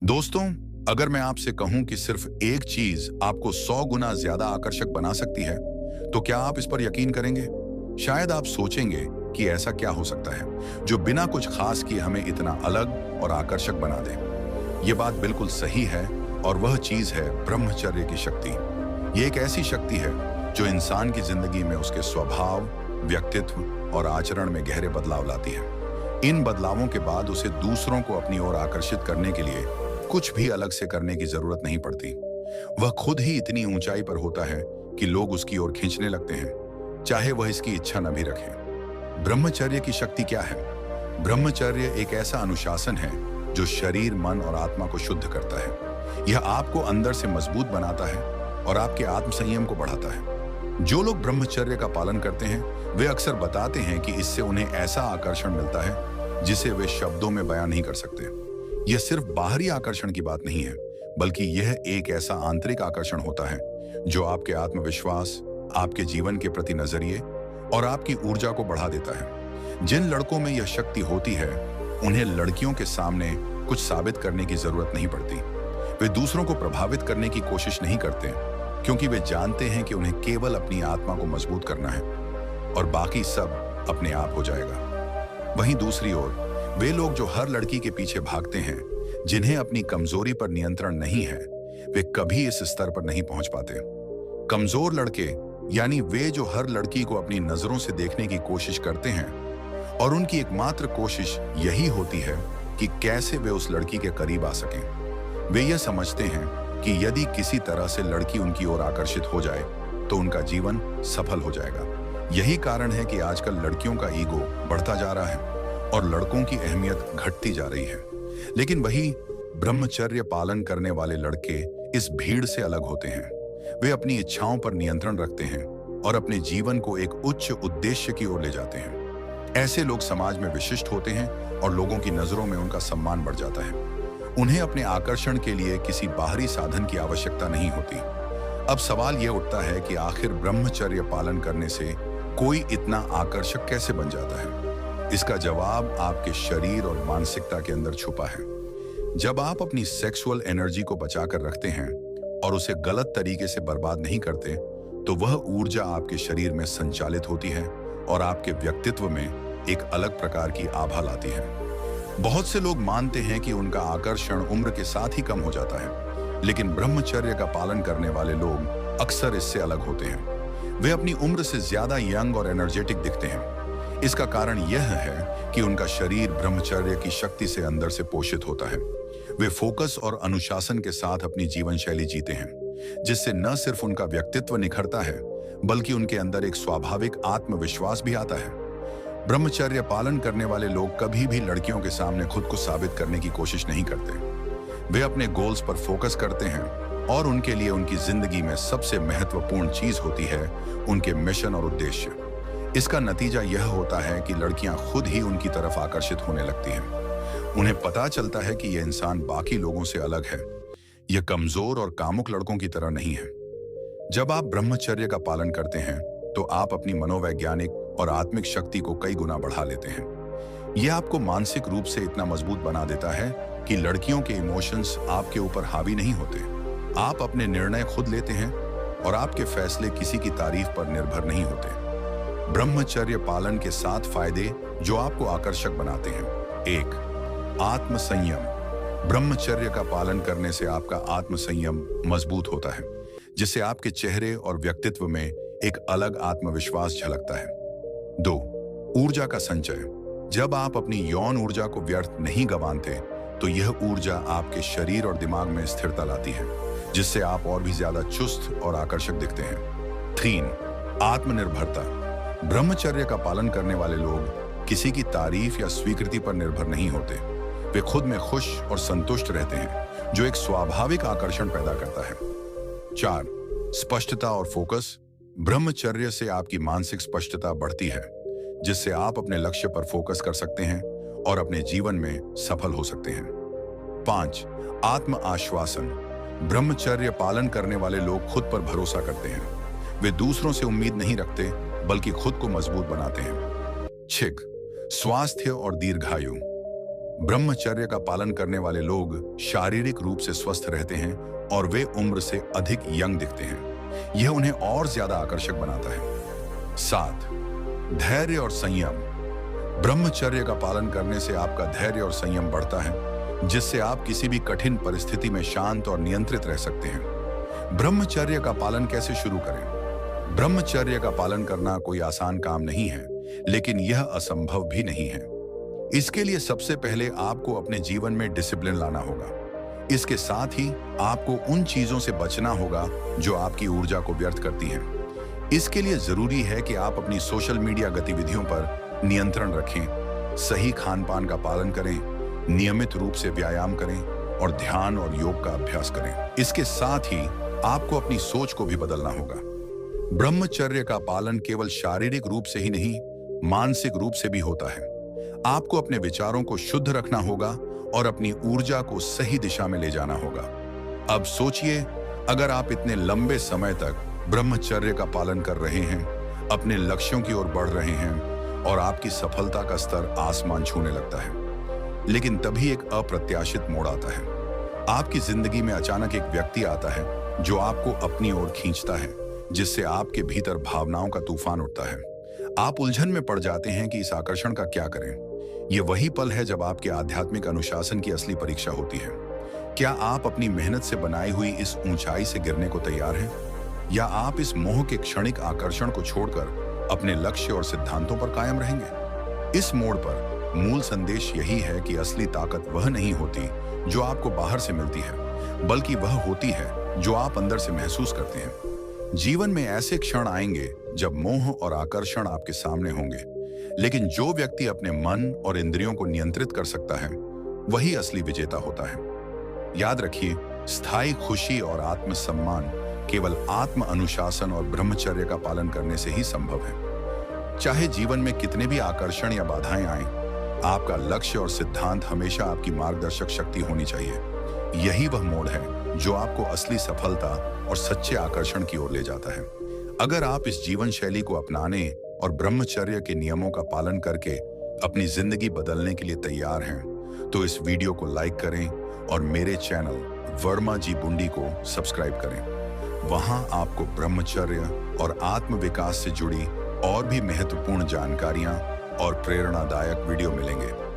दोस्तों, अगर मैं आपसे कहूं कि सिर्फ एक चीज आपको 100 गुना ज्यादा आकर्षक बना सकती है, तो क्या आप इस पर यकीन करेंगे? शायद आप सोचेंगे कि ऐसा क्या हो सकता है जो बिना कुछ खास किए हमें इतना अलग और आकर्षक बना दे। ये बात बिल्कुल सही है और वह चीज है ब्रह्मचर्य की शक्ति। ये एक ऐसी शक्ति है जो इंसान की जिंदगी में उसके स्वभाव, व्यक्तित्व और आचरण में गहरे बदलाव लाती है। इन बदलावों के बाद उसे दूसरों को अपनी ओर आकर्षित करने के लिए कुछ भी अलग से करने की जरूरत नहीं पड़ती। वह खुद ही इतनी ऊंचाई पर होता है कि लोग उसकी ओर खींचने लगते हैं, चाहे वह इसकी इच्छा न भी रखें। ब्रह्मचर्य की शक्ति क्या है? ब्रह्मचर्य एक ऐसा अनुशासन है जो शरीर, मन और आत्मा को शुद्ध करता है। यह आपको अंदर से मजबूत बनाता है और आपके आत्म संयम को बढ़ाता है। जो लोग ब्रह्मचर्य का पालन करते हैं वे अक्सर बताते हैं कि इससे उन्हें ऐसा आकर्षण मिलता है जिसे वे शब्दों में बयां नहीं कर सकते। यह सिर्फ बाहरी आकर्षण की बात नहीं है, बल्कि यह एक ऐसा आंतरिक आकर्षण होता है जो आपके आत्मविश्वास, आपके जीवन के प्रति नजरिए और आपकी ऊर्जा को बढ़ा देता है। जिन लड़कों में यह शक्ति होती है उन्हें लड़कियों के सामने कुछ साबित करने की जरूरत नहीं पड़ती। वे दूसरों को प्रभावित करने की कोशिश नहीं करते क्योंकि वे जानते हैं कि उन्हें केवल अपनी आत्मा को मजबूत करना है और बाकी सब अपने आप हो जाएगा। वहीं दूसरी ओर वे लोग जो हर लड़की के पीछे भागते हैं, जिन्हें अपनी कमजोरी पर नियंत्रण नहीं है, वे कभी इस स्तर पर नहीं पहुंच पाते। कमजोर लड़के यानी वे जो हर लड़की को अपनी नजरों से देखने की कोशिश करते हैं और उनकी एकमात्र कोशिश यही होती है कि कैसे वे उस लड़की के करीब आ सकें। वे यह समझते हैं कि यदि किसी तरह से लड़की उनकी ओर आकर्षित हो जाए तो उनका जीवन सफल हो जाएगा। यही कारण है कि आजकल लड़कियों का ईगो बढ़ता जा रहा है और लड़कों की अहमियत घटती जा रही है। लेकिन वही ब्रह्मचर्य पालन करने वाले लड़के इस भीड़ से अलग होते हैं। वे अपनी इच्छाओं पर नियंत्रण रखते हैं और अपने जीवन को एक उच्च उद्देश्य की ओर ले जाते हैं। ऐसे लोग समाज में विशिष्ट होते हैं और लोगों की नजरों में उनका सम्मान बढ़ जाता है। उन्हें अपने आकर्षण के लिए किसी बाहरी साधन की आवश्यकता नहीं होती। अब सवाल यह उठता है कि आखिर ब्रह्मचर्य पालन करने से कोई इतना आकर्षक कैसे बन जाता है? इसका जवाब आपके शरीर और मानसिकता के अंदर छुपा है। जब आप अपनी सेक्सुअल एनर्जी को बचाकर रखते हैं और उसे गलत तरीके से बर्बाद नहीं करते, तो वह ऊर्जा आपके शरीर में संचालित होती है और आपके व्यक्तित्व में एक अलग प्रकार की आभा लाती है। बहुत से लोग मानते हैं कि उनका आकर्षण उम्र के साथ ही कम हो जाता है, लेकिन ब्रह्मचर्य का पालन करने वाले लोग अक्सर इससे अलग होते हैं। वे अपनी उम्र से ज्यादा यंग और एनर्जेटिक दिखते हैं। इसका कारण यह है कि उनका शरीर ब्रह्मचर्य की शक्ति से अंदर से पोषित होता है। वे फोकस और अनुशासन के साथ अपनी जीवन शैली जीते हैं, जिससे न सिर्फ उनका व्यक्तित्व निखरता है, बल्कि उनके अंदर एक स्वाभाविक आत्मविश्वास भी आता है। ब्रह्मचर्य पालन करने वाले लोग कभी भी लड़कियों के सामने खुद को साबित करने की कोशिश नहीं करते। वे अपने गोल्स पर फोकस करते हैं और उनके लिए उनकी जिंदगी में सबसे महत्वपूर्ण चीज होती है उनके मिशन और उद्देश्य। इसका नतीजा यह होता है कि लड़कियां खुद ही उनकी तरफ आकर्षित होने लगती हैं। उन्हें पता चलता है कि यह इंसान बाकी लोगों से अलग है। यह कमजोर और कामुक लड़कों की तरह नहीं है। जब आप ब्रह्मचर्य का पालन करते हैं तो आप अपनी मनोवैज्ञानिक और आत्मिक शक्ति को कई गुना बढ़ा लेते हैं। यह आपको मानसिक रूप से इतना मजबूत बना देता है कि लड़कियों के इमोशंस आपके ऊपर हावी नहीं होते। आप अपने निर्णय खुद लेते हैं और आपके फैसले किसी की तारीफ पर निर्भर नहीं होते। ब्रह्मचर्य पालन के 7 फायदे जो आपको आकर्षक बनाते हैं। 1. आत्म संयम। ब्रह्मचर्य का पालन करने से आपका आत्म संयम मजबूत होता है, जिससे आपके चेहरे और व्यक्तित्व में एक अलग आत्मविश्वास झलकता है। 2. ऊर्जा का संचय। जब आप अपनी यौन ऊर्जा को व्यर्थ नहीं गंवाते, तो यह ऊर्जा आपके शरीर और दिमाग में स्थिरता लाती है, जिससे आप और भी ज्यादा चुस्त और आकर्षक दिखते हैं। 3. आत्मनिर्भरता। ब्रह्मचर्य का पालन करने वाले लोग किसी की तारीफ या स्वीकृति पर निर्भर नहीं होते। वे खुद में खुश और संतुष्ट रहते हैं, जो एक स्वाभाविक आकर्षण पैदा करता है। 4. स्पष्टता और फोकस। ब्रह्मचर्य से आपकी मानसिक स्पष्टता बढ़ती है, जिससे आप अपने लक्ष्य पर फोकस कर सकते हैं और अपने जीवन में सफल हो सकते हैं। 5. आत्म आश्वासन। ब्रह्मचर्य पालन करने वाले लोग खुद पर भरोसा करते हैं। वे दूसरों से उम्मीद नहीं रखते, बल्कि खुद को मजबूत बनाते हैं। 6. स्वास्थ्य और दीर्घायु। ब्रह्मचर्य का पालन करने वाले लोग शारीरिक रूप से स्वस्थ रहते हैं और वे उम्र से अधिक यंग दिखते हैं। यह उन्हें और ज्यादा आकर्षक बनाता है। 7. धैर्य और संयम। ब्रह्मचर्य का पालन करने से आपका धैर्य और संयम बढ़ता है, जिससे आप किसी भी कठिन परिस्थिति में शांत और नियंत्रित रह सकते हैं। ब्रह्मचर्य का पालन कैसे शुरू करें? ब्रह्मचर्य का पालन करना कोई आसान काम नहीं है, लेकिन यह असंभव भी नहीं है। इसके लिए सबसे पहले आपको अपने जीवन में डिसिप्लिन लाना होगा। इसके साथ ही आपको उन चीजों से बचना होगा जो आपकी ऊर्जा को व्यर्थ करती हैं। इसके लिए जरूरी है कि आप अपनी सोशल मीडिया गतिविधियों पर नियंत्रण रखें, सही खान पान का पालन करें, नियमित रूप से व्यायाम करें और ध्यान और योग का अभ्यास करें। इसके साथ ही आपको अपनी सोच को भी बदलना होगा। ब्रह्मचर्य का पालन केवल शारीरिक रूप से ही नहीं, मानसिक रूप से भी होता है। आपको अपने विचारों को शुद्ध रखना होगा और अपनी ऊर्जा को सही दिशा में ले जाना होगा। अब सोचिए, अगर आप इतने लंबे समय तक ब्रह्मचर्य का पालन कर रहे हैं, अपने लक्ष्यों की ओर बढ़ रहे हैं और आपकी सफलता का स्तर आसमान छूने लगता है, लेकिन तभी एक अप्रत्याशित मोड़ आता है। आपकी जिंदगी में अचानक एक व्यक्ति आता है जो आपको अपनी ओर खींचता है, जिससे आपके भीतर भावनाओं का तूफान उठता है। आप उलझन में पड़ जाते हैं कि इस आकर्षण का क्या करें। ये वही पल है जब आपके आध्यात्मिक अनुशासन की असली परीक्षा होती है। क्या आप अपनी मेहनत से बनाई हुई इस ऊंचाई से गिरने को तैयार हैं, या आप इस मोह के क्षणिक आकर्षण को छोड़कर अपने लक्ष्य और सिद्धांतों पर कायम रहेंगे? इस मोड़ पर मूल संदेश यही है कि असली ताकत वह नहीं होती जो आपको बाहर से मिलती है, बल्कि वह होती है जो आप अंदर से महसूस करते हैं। जीवन में ऐसे क्षण आएंगे जब मोह और आकर्षण आपके सामने होंगे, लेकिन जो व्यक्ति अपने मन और इंद्रियों को नियंत्रित कर सकता है, वही असली विजेता होता है। याद रखिए, स्थायी खुशी और आत्मसम्मान केवल आत्म अनुशासन और ब्रह्मचर्य का पालन करने से ही संभव है। चाहे जीवन में कितने भी आकर्षण या बाधाएं आएं, आपका लक्ष्य और सिद्धांत हमेशा आपकी मार्गदर्शक शक्ति होनी चाहिए। यही वह मोड़ है जो आपको असली सफलता और सच्चे आकर्षण की ओर ले जाता है। अगर आप इस जीवन शैली को अपनाने और ब्रह्मचर्य के नियमों का पालन करके अपनी जिंदगी बदलने के लिए तैयार हैं, तो इस वीडियो को लाइक करें और मेरे चैनल वर्मा जी बुंडी को सब्सक्राइब करें। वहां आपको ब्रह्मचर्य और आत्म विकास से जुड़ी और भी महत्वपूर्ण जानकारियां और प्रेरणादायक वीडियो मिलेंगे।